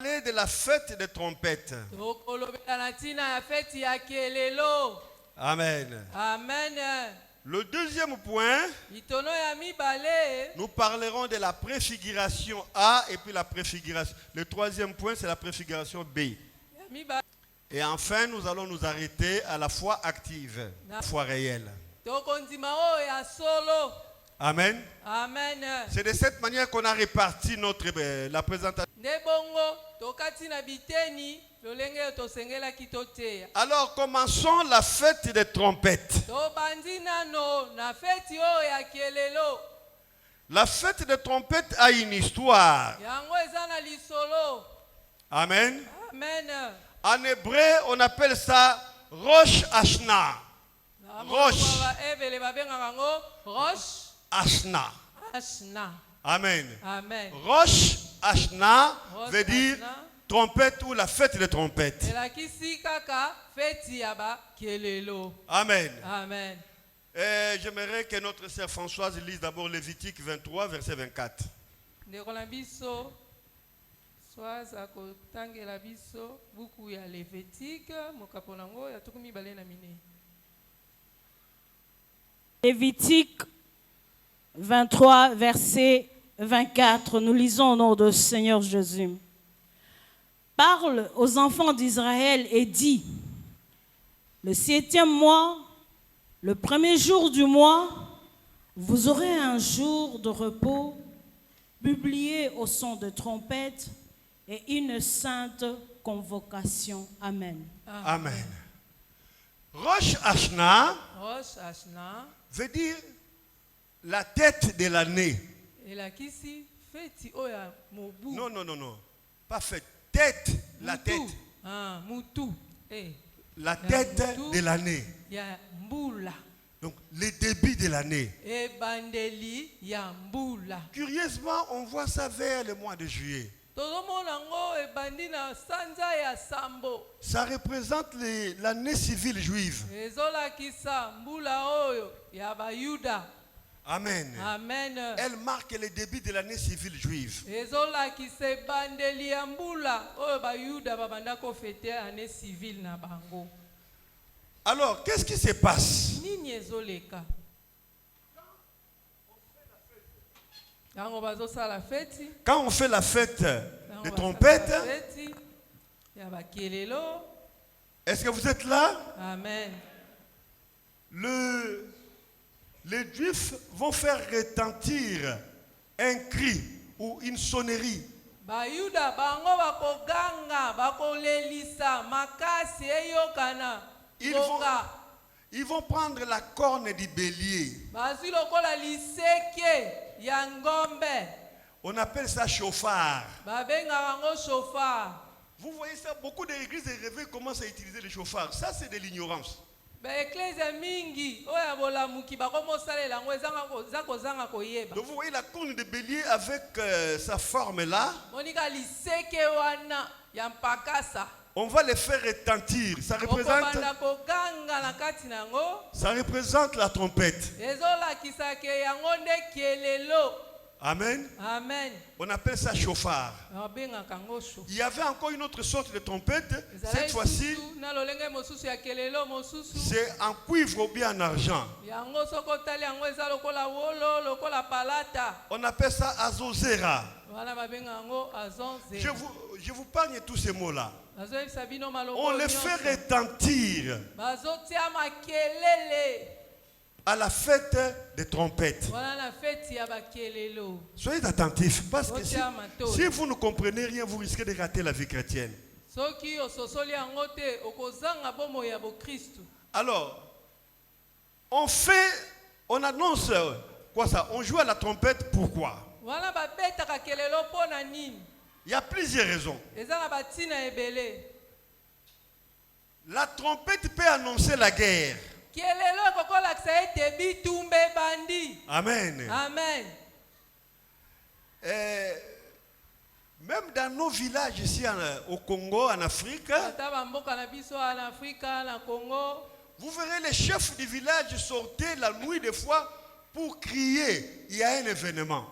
De la fête des trompettes. Amen. Amen. Le deuxième point, nous parlerons de la préfiguration A et puis la préfiguration. Le troisième point, c'est la préfiguration B. Et enfin, nous allons nous arrêter à la foi active, la foi réelle. Amen. Amen. C'est de cette manière qu'on a réparti la présentation. Alors commençons la fête des trompettes. La fête des trompettes a une histoire. Amen. Amen. En hébreu, on appelle ça Rosh Hashanah. Rosh Hashanah. Amen. Amen. Rosh Hashanah veut dire trompette ou la fête des trompettes. Amen. Amen. J'aimerais que notre sœur Françoise lise d'abord Lévitique 23, verset 24. Lévitique 23, verset 24, nous lisons au nom du Seigneur Jésus. Parle aux enfants d'Israël et dis, le 7e mois, le premier jour du mois, vous aurez un jour de repos, publié au son de trompette et une sainte convocation. Amen. Amen. Rosh Hashanah veut dire la tête de l'année. Non, non, non, non. Pas fête. Tête. La tête. La tête de l'année. Donc, le début de l'année. Curieusement, on voit ça vers le mois de juillet. Ça représente l'année civile juive. Amen. Amen. Elle marque le début de l'année civile juive. Alors, qu'est-ce qui se passe? Quand on fait la fête des trompettes, est-ce que vous êtes là? Amen. Les Juifs vont faire retentir un cri ou une sonnerie. Ils vont prendre la corne du bélier. On appelle ça chauffard. Vous voyez ça, beaucoup d'églises et réveils commencent à utiliser le chauffard. Ça, c'est de l'ignorance. Donc vous voyez la corne de bélier avec sa forme là. On va les faire retentir. Ça représente la trompette. Amen. Amen. On appelle ça chauffard. Il y avait encore une autre sorte de trompette. Cette fois-ci, c'est en cuivre ou bien en argent. On appelle ça azozera. Je vous parle tous ces mots-là. On les fait retentir à la fête des trompettes. Soyez attentifs, parce que si vous ne comprenez rien, vous risquez de rater la vie chrétienne. Alors, on annonce quoi ça? On joue à la trompette, pourquoi? Il y a plusieurs raisons. La trompette peut annoncer la guerre. Amen. Amen. Même dans nos villages ici au Congo, en Afrique, vous verrez les chefs du village sortir la nuit des fois pour crier, il y a un événement.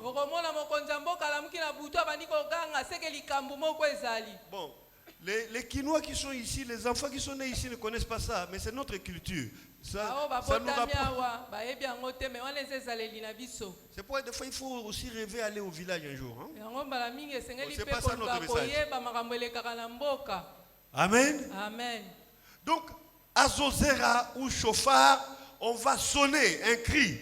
Bon, les Quinois qui sont ici, les enfants qui sont nés ici ne connaissent pas ça, mais c'est notre culture. Ça nous rapporte. C'est pourquoi des fois il faut aussi rêver aller au village un jour. Hein? C'est pas ça notre message. Amen. Amen. Donc, à Zozera ou Chauffard, on va sonner un cri.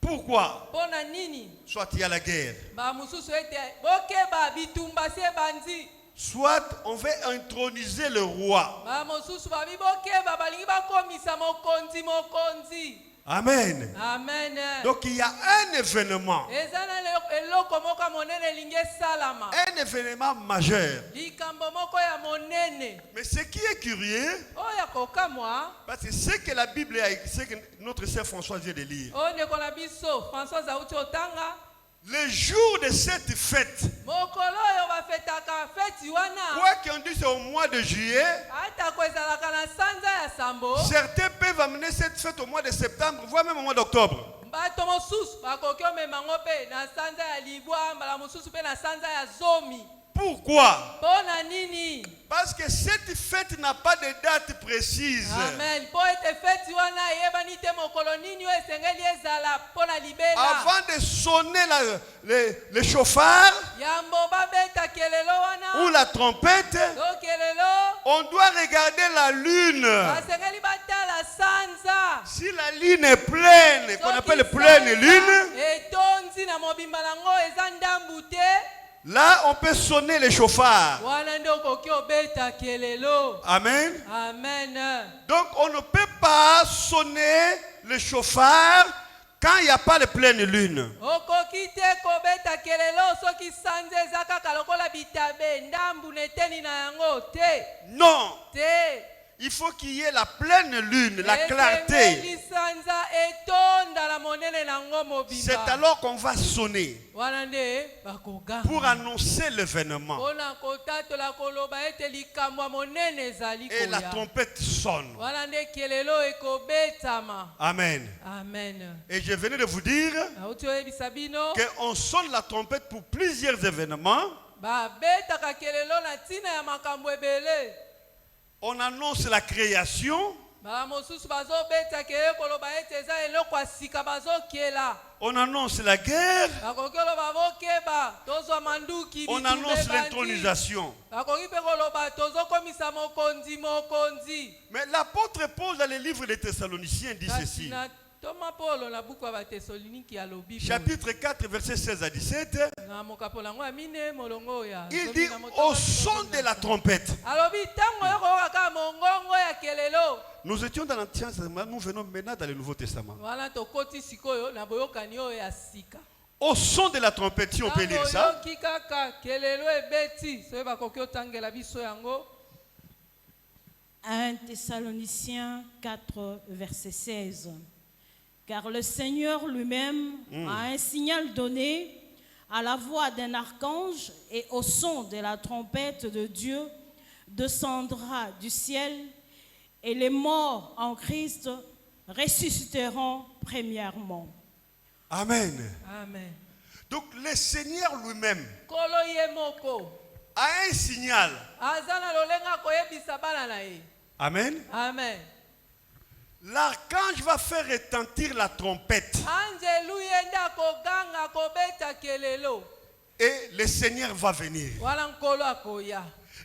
Pourquoi? Soit il y a la guerre. Soit on veut introniser le roi. Amen. Amen. Donc il y a un événement. Un événement majeur. Mais ce qui est curieux, parce que ce que la Bible a écrit, ce que notre sœur Françoise vient de lire. Le jour de cette fête, quoi qu'on dise c'est au mois de juillet, certains peuvent amener cette fête au mois de septembre, voire même au mois d'octobre. Pourquoi? Parce que cette fête n'a pas de date précise. Amen. Avant de sonner le chauffard ou la trompette, on doit regarder la lune. Si la lune est pleine, qu'on appelle pleine lune, là, on peut sonner le chauffard. Amen. Amen. Donc, on ne peut pas sonner le chauffard quand il n'y a pas de pleine lune. Non. Il faut qu'il y ait la pleine lune, la clarté. C'est alors qu'on va sonner pour annoncer l'événement. Et la trompette sonne. Amen. Amen. Et je venais de vous dire qu'on sonne la trompette pour plusieurs événements. On annonce la création. On annonce la guerre. On annonce l'intronisation. Mais l'apôtre Paul dans le livre des Thessaloniciens dit ceci. Chapitre 4, versets 16 à 17. Il dit au son de la trompette. Nous étions dans l'Ancien Testament, nous venons maintenant dans le Nouveau Testament. Au son de la trompette, si on peut lire ça. 1 Thessaloniciens 4, verset 16. Car le Seigneur lui-même a un signal donné à la voix d'un archange et au son de la trompette de Dieu descendra du ciel et les morts en Christ ressusciteront premièrement. Amen. Amen. Donc le Seigneur lui-même a un signal. Amen. Amen. L'archange va faire retentir la trompette. Et le Seigneur va venir.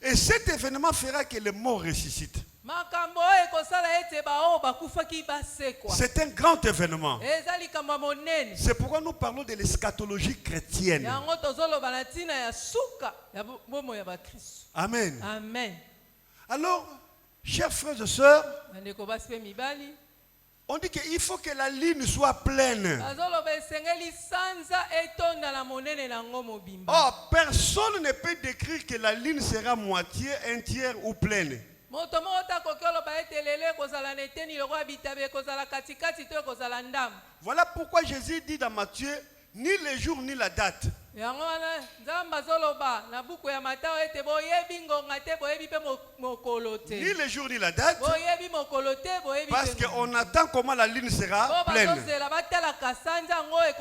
Et cet événement fera que les morts ressuscitent. C'est un grand événement. C'est pourquoi nous parlons de l'eschatologie chrétienne. Amen. Amen. Alors, chers frères et sœurs, on dit qu'il faut que la ligne soit pleine. Oh, personne ne peut décrire que la ligne sera moitié, un tiers ou pleine. Voilà pourquoi Jésus dit dans Matthieu, ni le jour ni la date. Ni le jour ni la date. Parce qu'on attend comment la ligne sera pleine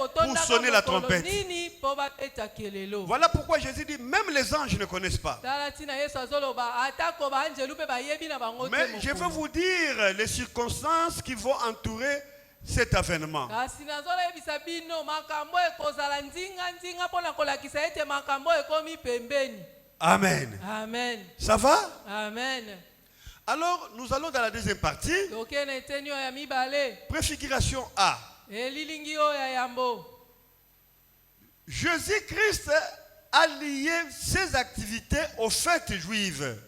pour sonner la trompette. Voilà pourquoi Jésus dit même les anges ne connaissent pas. Mais je veux vous dire les circonstances qui vont entourer cet avènement. Amen. Amen. Ça va? Amen. Alors, nous allons dans la deuxième partie. Préfiguration A. Jésus-Christ a lié ses activités aux fêtes juives.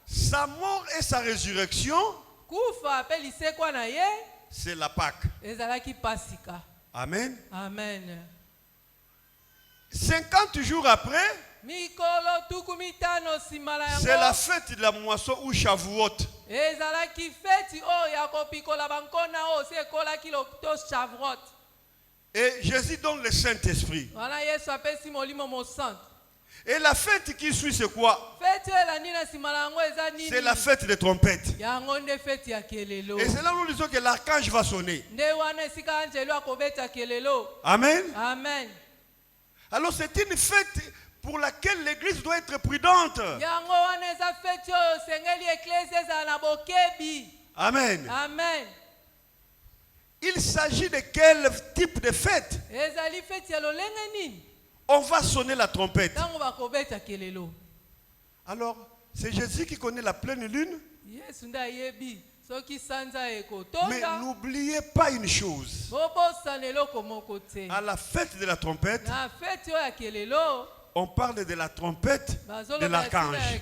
Sa mort et sa résurrection, c'est la Pâque. Amen. Amen. 50 jours après, c'est la fête de la moisson ou Shavuot. Et Jésus donne le Saint-Esprit. Et la fête qui suit, c'est quoi? C'est la fête des trompettes. Et c'est là où nous disons que l'archange va sonner. Amen. Amen. Alors c'est une fête pour laquelle l'église doit être prudente. Amen. Amen. Il s'agit de quel type de fête? On va sonner la trompette. Alors, c'est Jésus qui connaît la pleine lune. Mais n'oubliez pas une chose. À la fête de la trompette, on parle de la trompette de l'archange.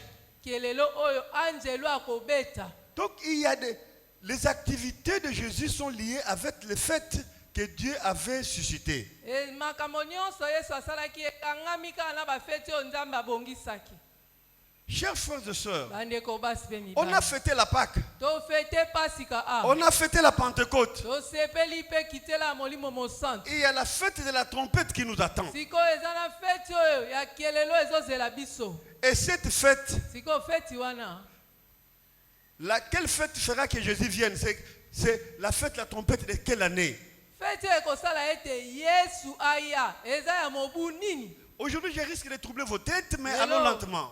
Donc, les activités de Jésus sont liées avec les fêtes que Dieu avait suscitées. Chers frères et sœurs, on a fêté la Pâque. On a fêté la Pentecôte. Et il y a la fête de la trompette qui nous attend. Et cette fête, laquelle fête fera que Jésus vienne? C'est la fête de la trompette de quelle année? Aujourd'hui, je risque de troubler vos têtes, mais allons lentement.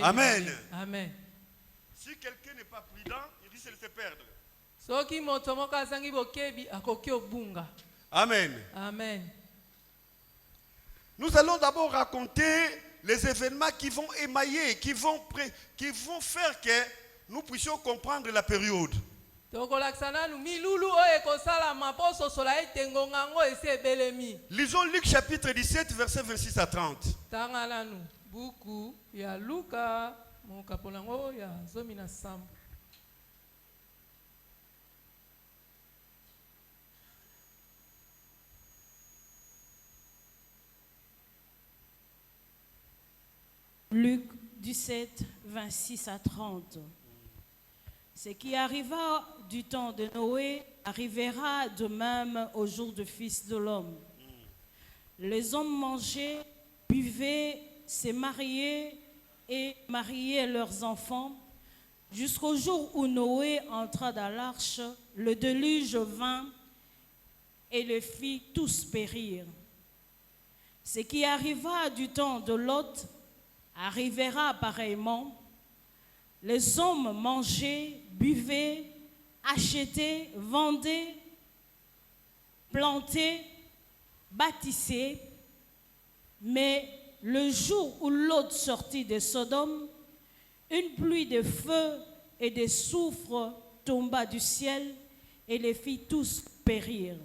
Amen. Amen. Si quelqu'un n'est pas prudent, il risque de se perdre. Amen. Amen. Nous allons d'abord raconter les événements qui vont émailler, qui vont faire que nous puissions comprendre la période. Lisons Luc chapitre 17, verset 26 à 30. Luc 17, 26 à 30. Ce qui arriva du temps de Noé arrivera de même au jour du Fils de l'homme. Les hommes mangeaient, buvaient, se mariaient et mariaient leurs enfants, jusqu'au jour où Noé entra dans l'arche, le déluge vint et les fit tous périr. Ce qui arriva du temps de Lot arrivera pareillement. Les hommes mangeaient, buvaient, achetaient, vendaient, plantaient, bâtissaient. Mais le jour où Lot sortit de Sodome, une pluie de feu et de soufre tomba du ciel et les fit tous périr.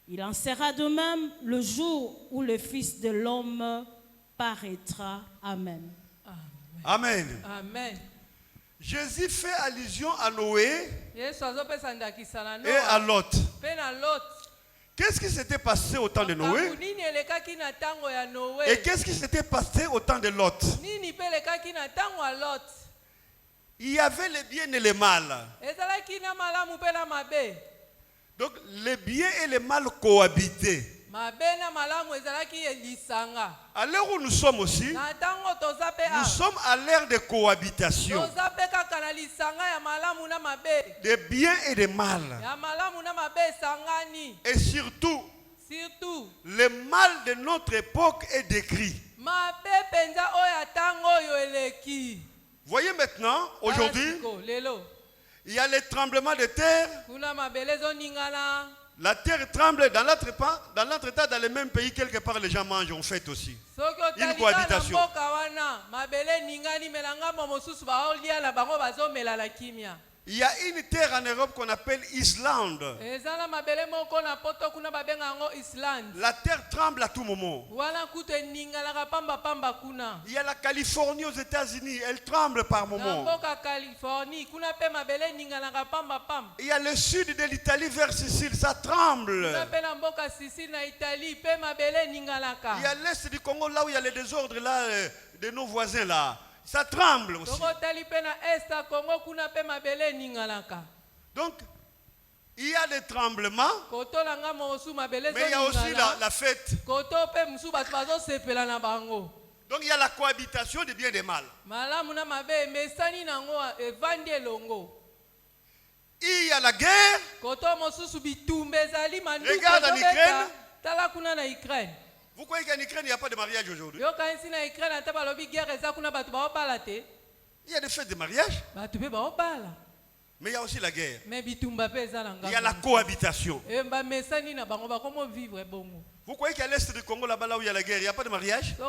Il en sera de même le jour où le Fils de l'homme paraîtra. Amen. Amen. Amen. Jésus fait allusion à Noé et à Lot. Qu'est-ce qui s'était passé au temps de Noé? Et qu'est-ce qui s'était passé au temps de Lot? il y avait le bien et le mal. Donc le bien et le mal cohabitaient. À l'heure où nous sommes aussi, nous sommes à l'ère de cohabitation de bien et de mal. Et surtout, le mal de notre époque est décrit. Voyez maintenant, aujourd'hui, il y a les tremblements de terre. La terre tremble dans l'autre état, dans le même pays, quelque part les gens mangent, on fête aussi. Une cohabitation. Il y a une terre en Europe qu'on appelle Islande. La terre tremble à tout moment. Il y a la Californie aux États-Unis, elle tremble par moment. Il y a le sud de l'Italie vers Sicile, ça tremble. Il y a l'est du Congo, là où il y a les désordres là, de nos voisins là. Ça tremble aussi. Donc, il y a des tremblements, mais il y a aussi la fête. Donc, il y a la cohabitation des biens et des mal. Il y a la guerre. Regarde en Ukraine. Vous croyez qu'en Ukraine, il n'y a pas de mariage aujourd'hui? Il y a des fêtes de mariage. Mais il y a aussi la guerre. Il y a la cohabitation. Vous croyez qu'à l'est du Congo, là-bas, là où il y a la guerre, il n'y a pas de mariage? Il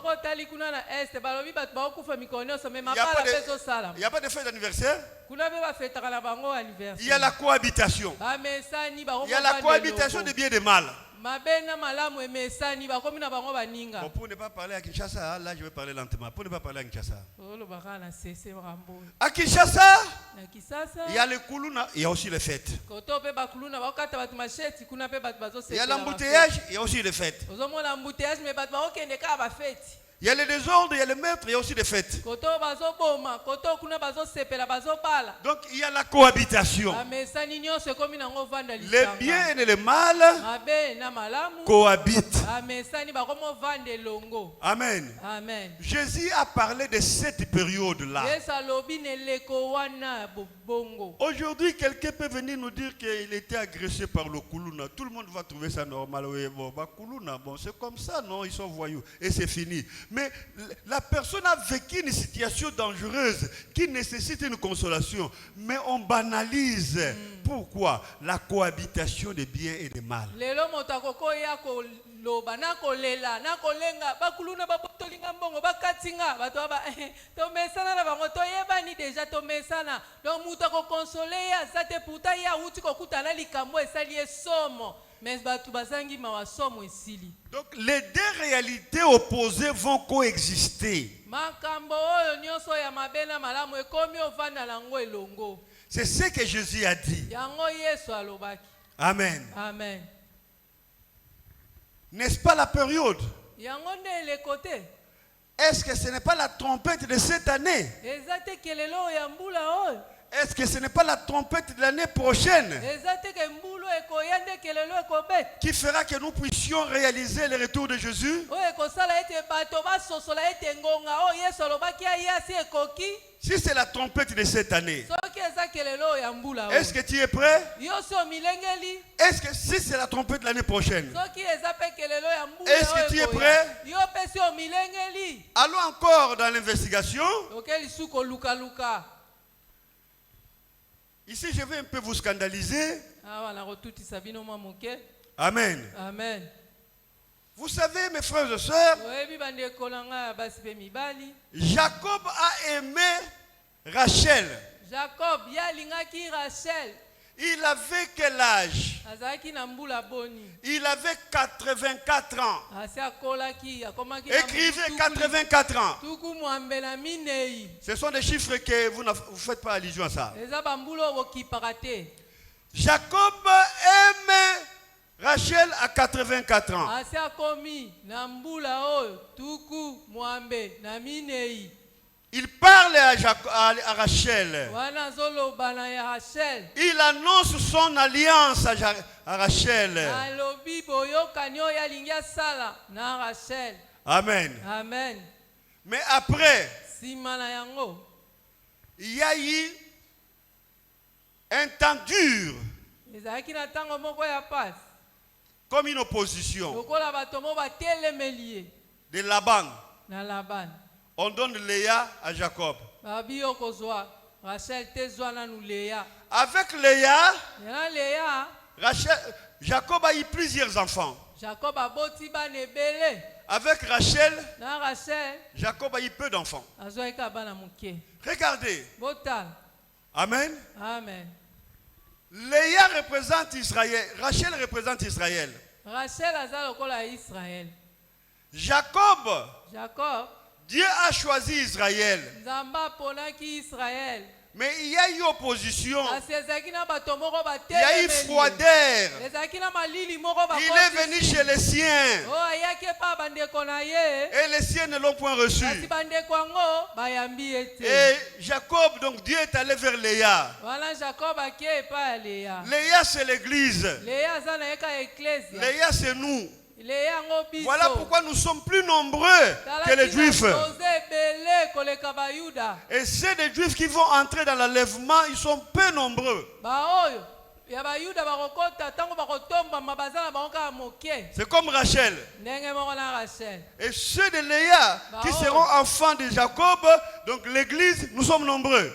n'y a pas de fête d'anniversaire. Il y a la cohabitation. Il y a la cohabitation des biens et des mal. Bon, pour ne pas parler à Kinshasa, là je vais parler lentement. Pour ne pas parler à Kinshasa. À Kinshasa, il y a le Kuluna, il y a aussi les fêtes. Il y a l'embouteillage, il y a aussi les fêtes. Il y a les désordres, il y a les meurtres, il y a aussi des fêtes. Donc il y a la cohabitation. Les biens et le mal cohabitent. Amen. Jésus a parlé de cette période-là. Aujourd'hui, quelqu'un peut venir nous dire qu'il était agressé par le Kuluna. Tout le monde va trouver ça normal. Oui, bon, Kuluna, bon, c'est comme ça, non? Ils sont voyous. Et c'est fini. Mais la personne a vécu une situation dangereuse qui nécessite une consolation. Mais on banalise. Pourquoi? La cohabitation des biens et des mal. Donc les deux réalités opposées vont coexister. C'est ce que Jésus a dit. Amen. Amen. N'est-ce pas la période? Est-ce que ce n'est pas la trompette de cette année? Est-ce que ce n'est pas la trompette de l'année prochaine qui fera que nous puissions réaliser le retour de Jésus? Si c'est la trompette de cette année, est-ce que tu es prêt? Est-ce que si c'est la trompette de l'année prochaine, est-ce que tu es prêt? Allons encore dans l'investigation. Ici, je vais un peu vous scandaliser. Amen. Amen. Vous savez, mes frères et sœurs, Jacob a aimé Rachel. Il avait quel âge? Il avait 84 ans. Écrivez 84 ans. Ce sont des chiffres que vous ne faites pas allusion à ça. Jacob aime Rachel à 84 ans. Il parle à Rachel. Il annonce son alliance à Rachel. Amen. Amen. Mais après, il y a eu un temps dur, comme une opposition de Laban. On donne Léa à Jacob. Avec Léa, Jacob a eu plusieurs enfants. Avec Rachel, Jacob a eu peu d'enfants. Regardez. Amen. Amen. Léa représente Israël. Rachel représente Israël. Jacob, Dieu a choisi Israël. Mais il y a eu opposition. Il y a eu froideur. Il est venu chez les siens. Et les siens ne l'ont point reçu. Et Jacob, donc Dieu est allé vers Léa. Léa, c'est l'église. Léa, c'est nous. Voilà pourquoi nous sommes plus nombreux que les Juifs. Et c'est des Juifs qui vont entrer dans l'enlèvement, ils sont peu nombreux. C'est comme Rachel. Et ceux de Léa qui seront enfants de Jacob, donc l'église, nous sommes nombreux.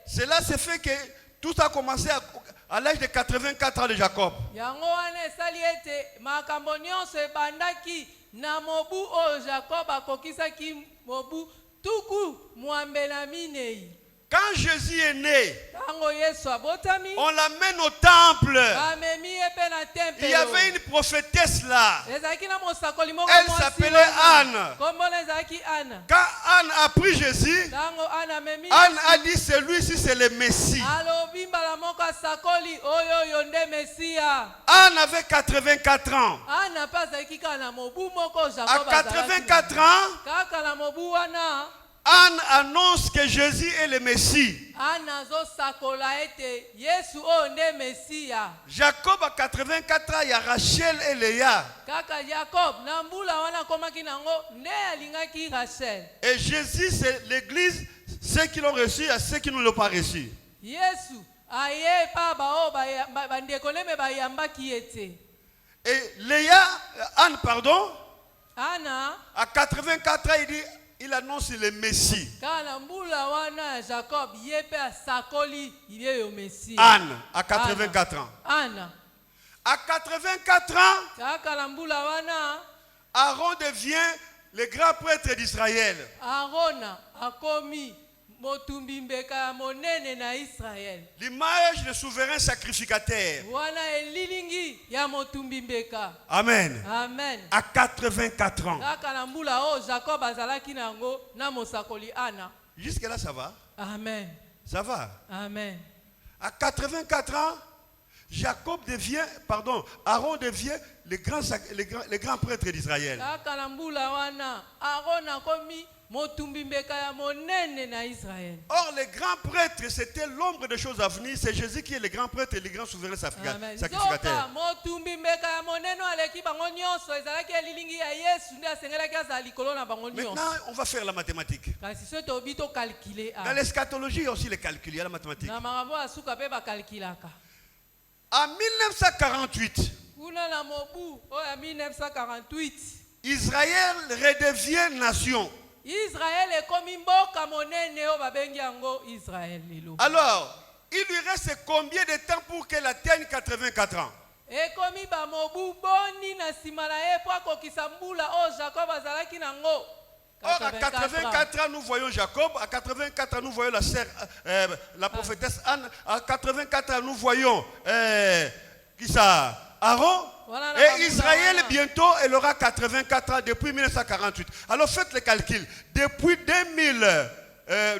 Cela se fait que tout a commencé à l'âge de 84 ans de Jacob. Quand Jésus est né, on l'amène au temple. Il y avait une prophétesse là. Elle s'appelait Anne. Quand Anne a pris Jésus, Anne a dit celui-ci c'est le Messie. Anne avait 84 ans. À 84 ans, Anne annonce que Jésus est le Messie. Jacob a 84 ans, il y a Rachel et Léa. Et Jésus, c'est l'église, ceux qui l'ont reçu et ceux qui ne l'ont pas reçu. Et Léa, Anne, pardon, à 84 ans, il annonce le Messie. Anne, à 84 ans. À 84 ans, Aaron devient le grand prêtre d'Israël. L'image du souverain sacrificateur. Amen. Amen. À 84 ans. Jusque là ça va? Amen. Ça va? Amen. À 84 ans, Aaron devient le grand prêtre d'Israël. Or, le grand prêtre, c'était l'ombre des choses à venir. C'est Jésus qui est le grand prêtre et le grand souverain sacrificateur. Maintenant, on va faire la mathématique. Dans l'eschatologie, il y a aussi les calculs, il y a la mathématique. En 1948, Israël redevient nation. Alors, il lui reste combien de temps pour qu'elle atteigne 84 ans? Or, à 84 ans, nous voyons Jacob. À 84 ans, nous voyons la prophétesse Anne. À 84 ans, nous voyons Aaron. Et Israël, bientôt, elle aura 84 ans depuis 1948. Alors, faites le calcul. Depuis 2000,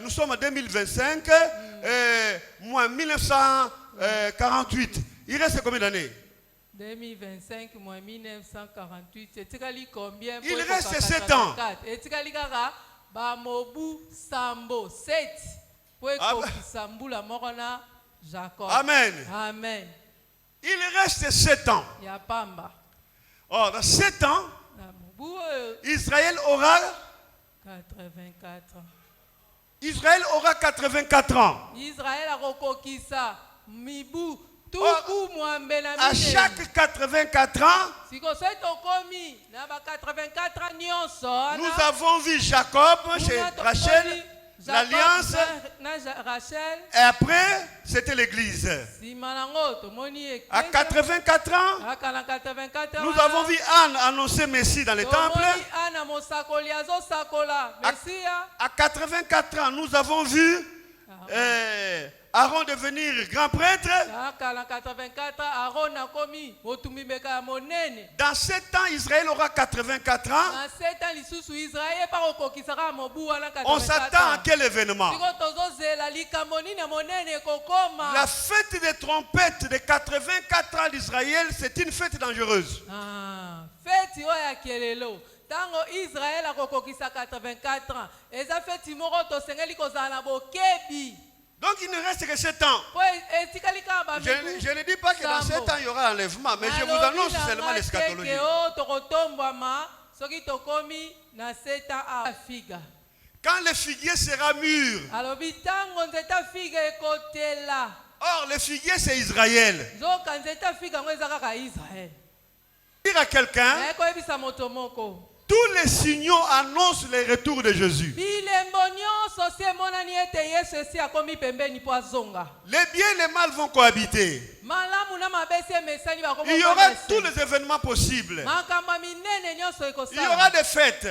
nous sommes en 2025, moins 1948. Il reste combien d'années? 2025 moins 1948. C'est combien? Il reste 7 ans. Amen. Amen. Il reste 7 ans. Or, dans 7 ans, Israël aura 84. Israël aura 84 ans. Israël a rekokisa mibu. À chaque 84 ans, nous avons vu Jacob chez Rachel, l'alliance, et après, c'était l'église. À 84 ans, nous avons vu Anne annoncer Messie dans les temples. À 84 ans, nous avons vu Aaron devenir grand prêtre. Dans 7 ans, Israël aura 84 ans. On s'attend à quel événement? La fête des trompettes de 84 ans d'Israël, c'est une fête dangereuse. Tango Israël a kokokisa 84 ans. Et ça fait timoro to sengeli kozala bokebi. Donc il ne reste que 7 ans. Je ne dis pas que dans 7 ans il y aura enlèvement, mais je vous annonce seulement l'eschatologie. Quand le figuier sera mûr. Or le figuier c'est Israël. Dire à quelqu'un, tous les signaux annoncent le retour de Jésus. Les biens et les mal vont cohabiter. Il y aura tous les événements possibles. Il y aura des fêtes.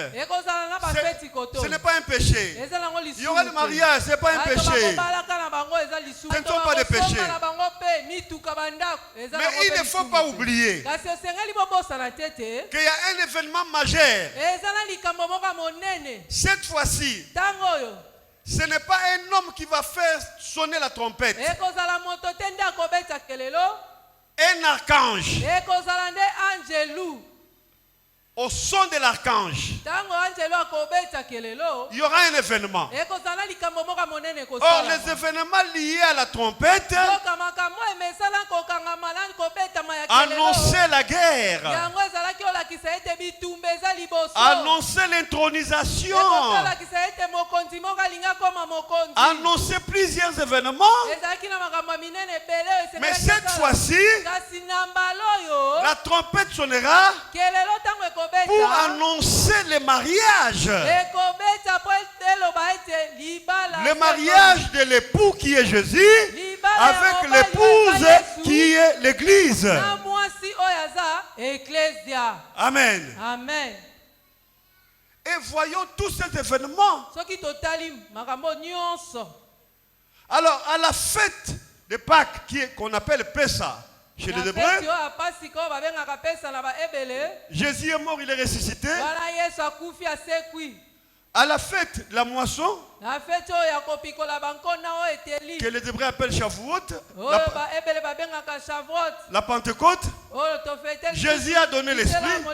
Ce n'est pas un péché. Il y aura le mariage, ce n'est pas un péché. Ce ne sont pas des péchés. Mais il ne faut pas oublier qu'il y a un événement majeur. Cette fois-ci, ce n'est pas un homme qui va faire sonner la trompette. Un archange. Au son de l'archange, il y aura un événement. Or, les événements liés à la trompette annonçaient la guerre, annonçaient l'intronisation, annonçaient plusieurs événements. Mais cette fois-ci, la trompette sonnera pour annoncer le mariage. Le mariage de l'époux qui est Jésus avec l'épouse qui est l'Église. Amen. Amen. Et voyons tous ces événements. Alors, à la fête de Pâques qu'on appelle Pessa, chez les Hébreux, Jésus est mort, il est ressuscité. À la fête de la moisson, que les Hébreux appellent Shavuot, la Pentecôte, Jésus a donné l'esprit.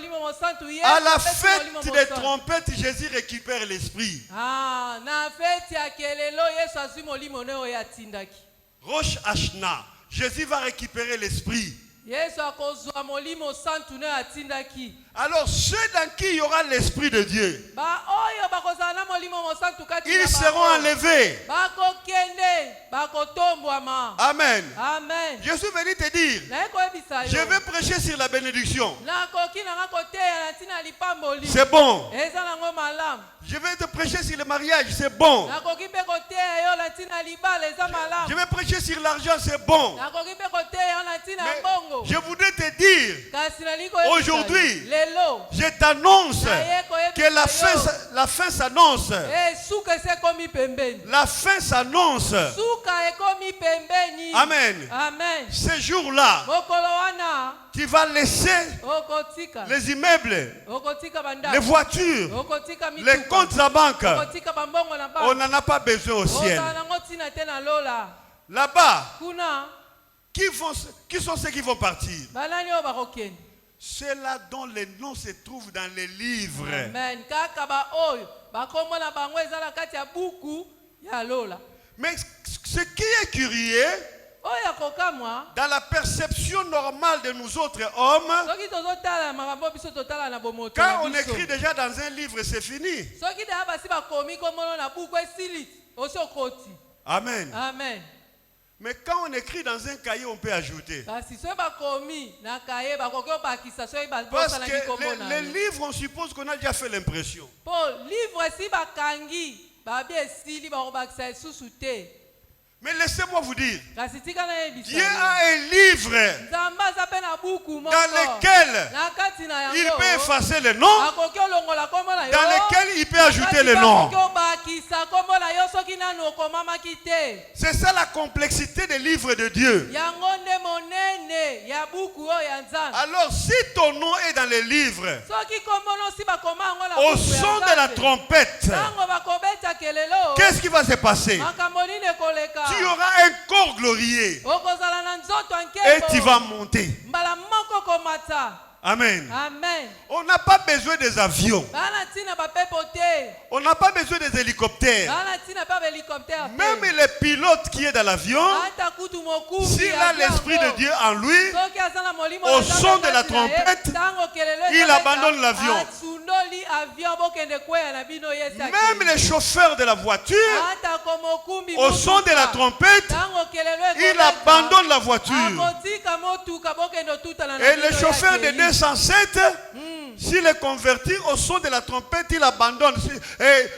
À la fête des trompettes, Jésus récupère l'esprit. Rosh Hashanah, Jésus va récupérer l'esprit. Alors ceux dans qui il y aura l'esprit de Dieu, ils seront enlevés. Amen. Amen. Je suis venu te dire, je vais prêcher sur la bénédiction. C'est bon. Je vais te prêcher sur le mariage, c'est bon. Je vais prêcher sur l'argent, c'est bon. Mais je voudrais te dire, aujourd'hui, je t'annonce que la fin s'annonce. La fin s'annonce. Amen. Amen. Ce jour-là, tu vas laisser les immeubles, les voitures, les comptes à banque. On n'en a pas besoin au ciel. Là-bas, Qui sont ceux qui vont partir? Banani o bakokende. Ceux-là dont les noms se trouvent dans les livres. Amen. Kaka ba oyo bakomona bango ezala kati ya buku ya lola. Mais ce qui est curieux, Oya kokamwa dans la perception normale de nous autres hommes, soki tozotala makambo biso totala na bomoto quand on écrit déjà dans un livre, c'est fini. soki deya basi bakomi komona na buku esili osi okoti. Amen. Amen. Mais quand on écrit dans un cahier, on peut ajouter. Kasi soki bakomi na kaye bakoki obakisa soki Parce babosalaki que komona les livres, on suppose qu'on a déjà fait l'impression. po livre esi bakangi babi esili bakobakisa esusu te. Mais laissez-moi vous dire, Kasi tika na yebisa Dieu a un livre nzambe aza mpe na buku moko dans lequel na kati na il yango peut effacer les noms, akoki olongola kombo na yo dans lequel il peut ajouter les noms. akoki obakisa kombo na yo soki nanu okomamaki te. C'est ça la complexité des livres de Dieu. Yango nde monene ya buku oyo ya nzambe. Alors si ton nom est dans les livres, Soki kombo no si bakoma yango na au buku ya son de la Nzambe, trompette, ntango bakobeta kelelo qu'est-ce qui va se passer? makambo nini ekoleka Tu auras un corps glorieux okozala na nzoto ya et tu nkembo vas monter. mbala moko komata. Amen. Amen. On n'a pas besoin des avions. Bana ntina bapepo te. On n'a pas besoin des hélicoptères. Bana ntina pa hélicoptère te. Même le pilote qui est dans l'avion, Ata kutu mokumbi s'il a l'esprit de Dieu en lui, soki aza na molimo au na Nzambe son de la kati na ye, trompette, ntango kelelo il ezobeta, abandonne l'avion. asundoli avion bokende kweya na bino yesi même akende. les chauffeurs de la voiture, Ata komokumbi au son de la trompette, ntango kelelo il ekobeta, abandonne la voiture. akotika motuka bokende otutana na Et bino le ye chauffeur de akei. 207, s'il est converti au son de la trompette, il abandonne. Et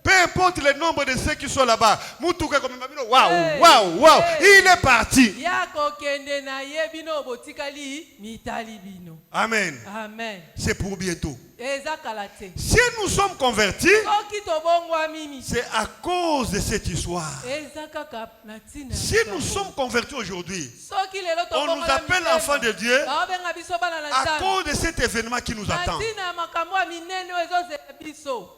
peu importe le nombre de ceux qui sont là-bas. Waouh, waouh, waouh. Il est parti. Ya kokende na ye bino botikali mitali bino. Amen. Amen. C'est pour bientôt. Eza kala te. Si nous sommes convertis, Soki tobongwami mimi. c'est à cause de cette histoire. Eza kaka na ntina. Si nous sommes convertis aujourd'hui, Soki lelo on nous appelle enfants de Dieu babenga biso bana na à Nzambe. cause de cet événement qui nous attend. Ntina makambo ya minene oyo ezozela biso.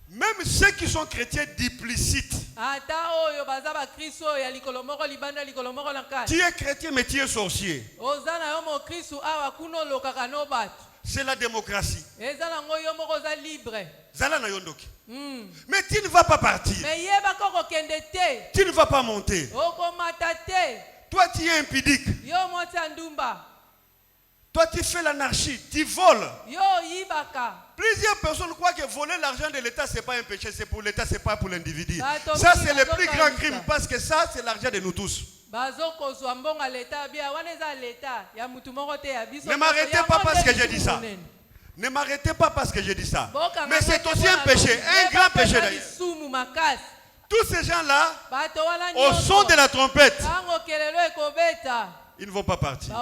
Même ceux qui sont chrétiens duplicites. Ata oyo baza ba Kristo oyo ya likolo moko libanda likolo moko na kati. Tu es chrétien mais tu es sorcier. Oza na yo mo Kristo awa kuno lokaka no bato. C'est la démocratie. Eza nango yo moko oza libre. Zala na yondoki. Mais tu ne vas pas partir. Mais yeba koko kende te. Tu ne vas pas monter. Okomata te. Toi tu es impudique. Yo moti andumba. Toi tu fais l'anarchie. Tu voles. Yo yibaka. Plusieurs personnes croient que voler l'argent de l'État c'est pas un péché, c'est pour l'État, c'est pas pour l'individu. Bato Ça mingi c'est le bazo plus grand kanisa. crime parce que ça c'est l'argent de nous tous. Bazo kozwa mbonga leta bia wana eza leta ya mutu moko te ya biso. Ne m'arrêtez pas parce que j'ai dit ça. Ne m'arrêtez pas parce que j'ai dit ça. Mais c'est aussi un péché, un grand péché d'ailleurs. Tous ces gens-là, au son de la trompette, ils ne vont pas partir.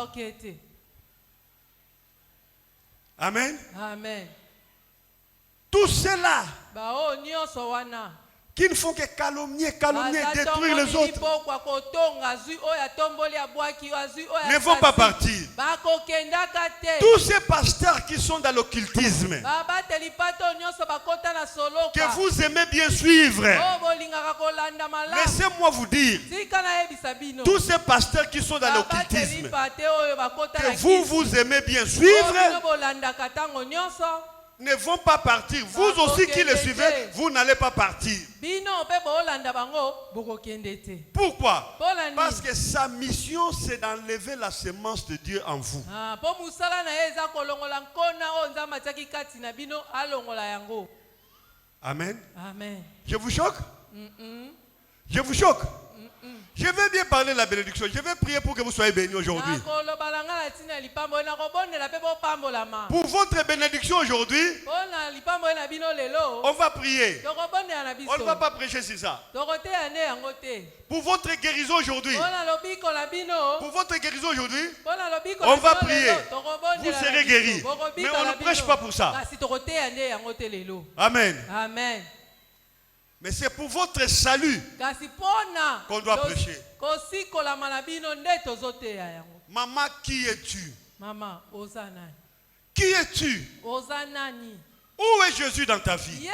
Amen. Amen. Tous ceux-là Bao nyonso wana. qui ne font que calomnier, détruire les autres, ne vont pas partir. Tous ces pasteurs qui sont dans l'occultisme, que vous aimez bien suivre, laissez-moi vous dire, tous ces pasteurs qui sont dans l'occultisme, que vous aimez bien suivre, ne vont pas partir. Vous aussi qui les suivez, vous n'allez pas partir. Pourquoi? Parce que sa mission, c'est d'enlever la semence de Dieu en vous. Amen. Amen. Je vous choque? Je vous choque? Je vais bien parler de la bénédiction. Je vais prier pour que vous soyez bénis aujourd'hui. Pour votre bénédiction aujourd'hui, on va prier. On ne va pas prêcher sur ça. Pour votre guérison aujourd'hui, pour votre guérison aujourd'hui, on va prier. Vous serez guéris. Mais on ne prêche pas pour ça. Amen. Amen. Mais c'est pour votre salut qu'on doit prêcher. Maman, qui es-tu? Maman, Ozanani. Qui es-tu? Ozanani. Où est Jésus dans ta vie?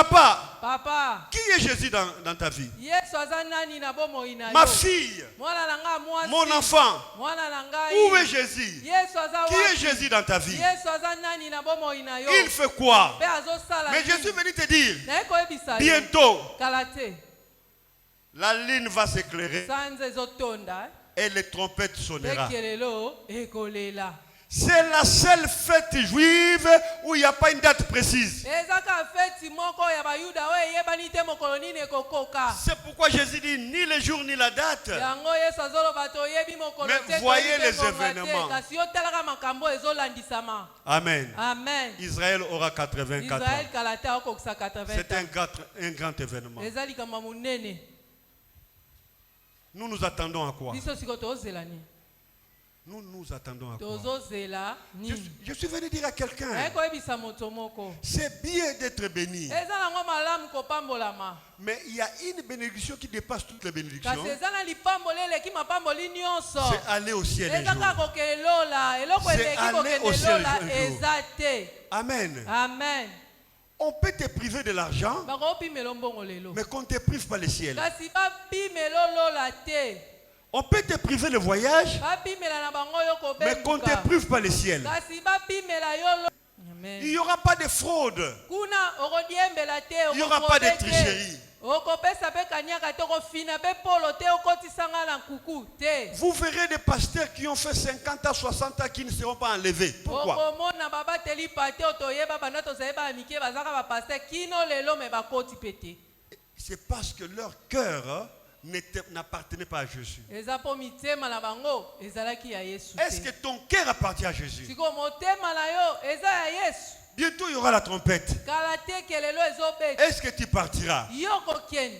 Papa, Papa, qui est Jésus dans ta vie? Yesu aza nani na bomoi na yo? Ma fille, Mwana na nga mwasi. mon enfant, Mwana na ngai. où est Jésus? Yesu aza Qui est wapi? Jésus dans ta vie? Yesu aza nani na bomoi na yo? Il fait quoi? Pe azosala Mais nini? je suis venu te dire, Na ye koyebisa yo. bientôt, Kala te. la ligne va s'éclairer Sanza ezotonda. et les trompettes sonneront. Ekelelo ekolela. C'est la seule fête juive où il n'y a pas une date précise. Ezaka feti moko ya bayuda oyo eyebani te mokolo nini ekokoka. C'est pourquoi Jésus dit ni le jour ni la date. Yango Yesu azoloba te oyebi mokolo te. Mais voyez les toyebi mpe événements. kasi yo talaka makambo ezolandisama. Amen. Amen. Israël aura 84 Israël ans. kala te akokisa 80 C'est ans. un grand événement. Eza likambo monene. Nous nous attendons à quoi? Biso siko tozela ni. Nous nous attendons à quoi? Tozozela ni. Je suis venu dire à quelqu'un, Na ye koyebisa moto moko. c'est bien d'être béni. Eza nango malamu kopambolama. Mais il y a une bénédiction qui dépasse toutes les bénédictions. Kasi eza na lipamboli eleki mapamboli nyonso. C'est aller au ciel un Eza jour. kaka kokelola. Eloko C'est eleki aller au ciel kokelola un jour. eza te. Amen. Amen. On peut te priver de l'argent, Bakopimela mbongo lelo. mais qu'on ne te prive pas le ciel. Kasi bapimela olola te. On peut te priver le voyage, Bapimela na bango yo kobenga. mais qu'on ne te prive pas le ciel. Kasi bapimela yo lo. Amen. Il n'y aura pas de fraude. Kuna okodiembela te. Il n'y aura pas de tricherie. Okopesa pe kanyaka te okofina pe polo te okotisanga na nkuku te. Vous verrez des pasteurs qui ont fait 50 à 60 ans qui ne seront pas enlevés. Pourquoi? Okomona babateli pate otoyeba banda tozayeba mike bazaka bapaster kino lelo me bakoti pete. C'est parce que leur cœur n'appartenait pas à Jésus. Eza po mitema na bango ezalaki ya Yesu te. Est-ce que ton cœur appartient à Jésus? Siko motema na yo eza ya Yesu. Bientôt il y aura la trompette. Kala te kelelo ezobeta. Est-ce que tu partiras? Yo kokeni.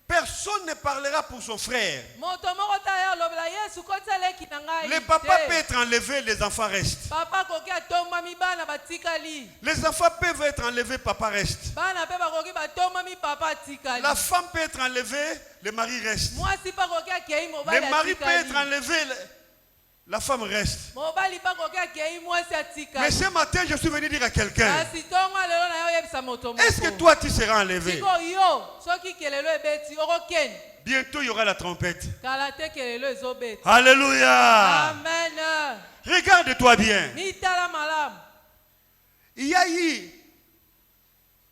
Personne ne parlera pour son frère. Moto moko ta ya lobela Yesu koteleki na ngai. Le papa peut être enlevé, les enfants restent. Papa koki atomami bana batikali. Les enfants peuvent être enlevés, papa reste. Bana pe bakoki batomami papa atikali. La femme peut être enlevée, le mari reste. Mwasi pa koki akei mobali Le atikali. mari peut être enlevé, la femme reste. Mobali pa koki akei mwasi atikali. Mais ce matin, je suis venu dire à quelqu'un, Kasi tongo lelo na yo yebisa moto moko. est-ce que toi tu seras enlevé? Siko yo soki kelelo ebeti okokeni. Bientôt il y aura la trompette. Kala te kelelo ezobeti. Alléluia. Amen. Regarde-toi bien. Mitala malamu. Il y a eu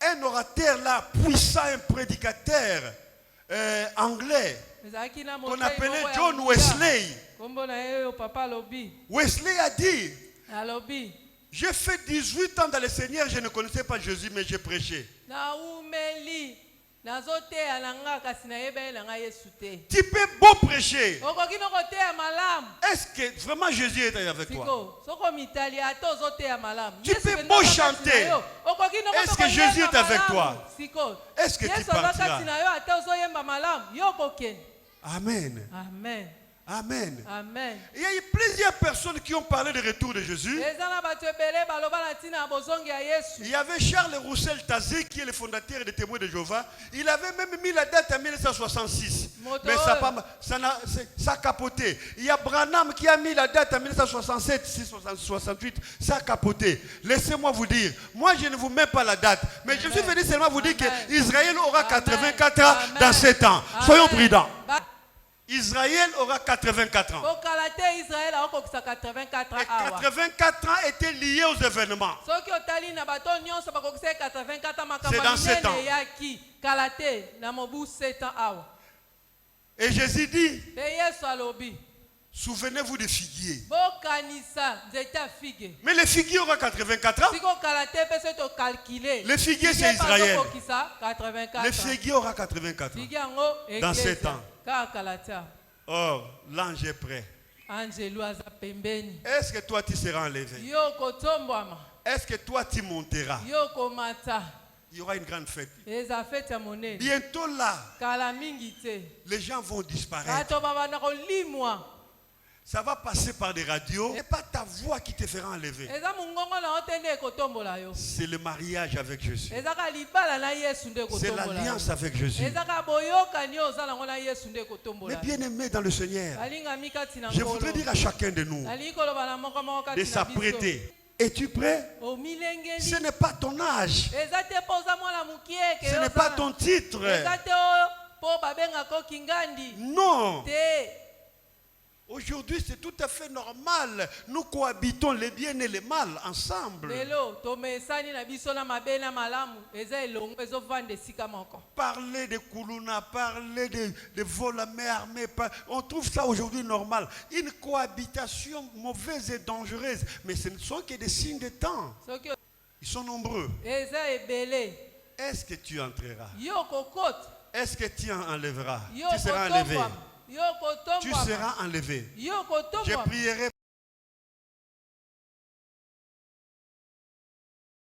un orateur là, puissant, un prédicateur anglais, Ezalaki na qu'on moto appelait John Wesley. Kombo na ye papa alobi. Wesley a dit, Alobi. j'ai fait 18 ans dans le Seigneur, je ne connaissais pas Jésus, mais j'ai prêché. Na umeli. Nazoteya na nga kasi nayebeli na nga Yesu te. Tu peux beau prêcher. Okoki no koteya malamu. Est-ce que vraiment Jésus est avec toi? Siko, soko mitali ata ozoteya malamu. Tu peux beau chanter. Est-ce que Jésus est avec toi? Siko. Est-ce que tu Yesu partiras? azakati na yo ata ozoyemba malamu. Yo kokeni. Amen. Amen. Amen. Amen. Il y a eu plusieurs personnes qui ont parlé du retour de Jésus. Eza na bato ebele baloba na ntina bozongi ya Yesu. Il y avait Charles Roussel Tazé qui est le fondateur des Témoins de Jéhovah. Il avait même mis la date en 1966. Mais ça a capoté. Il y a Branham qui a mis la date en 1967, 68. Ça a capoté. Laissez-moi vous dire, moi je ne vous mets pas la date. Mais je suis venu seulement vous dire qu'Israël aura 84 ans dans 7 ans. Soyons prudents. Israël aura 84 ans. Et 84 ans étaient liés aux événements. C'est dans 7 ans. Et Jésus dit, souvenez-vous des figuiers. Mais les figuiers auront 84 ans. Les figuiers c'est Israël. Les figuiers aura 84 ans. Dans 7 ans. Or, l'ange est prêt. Est-ce que toi tu seras enlevé? Est-ce que toi tu monteras? Il y aura une grande fête. Bientôt là, les gens vont disparaître. Ça va passer par des radios. Et pas ta voix qui te fera enlever. C'est le mariage avec Jésus. C'est l'alliance avec Jésus. Mais bien aimé dans le Seigneur, je voudrais dire à chacun de nous de s'apprêter Es-tu prêt? Ce n'est pas ton âge. Ce n'est pas ton titre. Non. Aujourd'hui, c'est tout à fait normal. Nous cohabitons les biens et les mal ensemble. Parler de Kuluna, parler de vol à main armée, on trouve ça aujourd'hui normal. Une cohabitation mauvaise et dangereuse. Mais ce ne sont que des signes de temps. Ils sont nombreux. Est-ce que tu entreras? Est-ce que tu enlèveras? Tu seras enlevé. Tu seras enlevé. Je prierai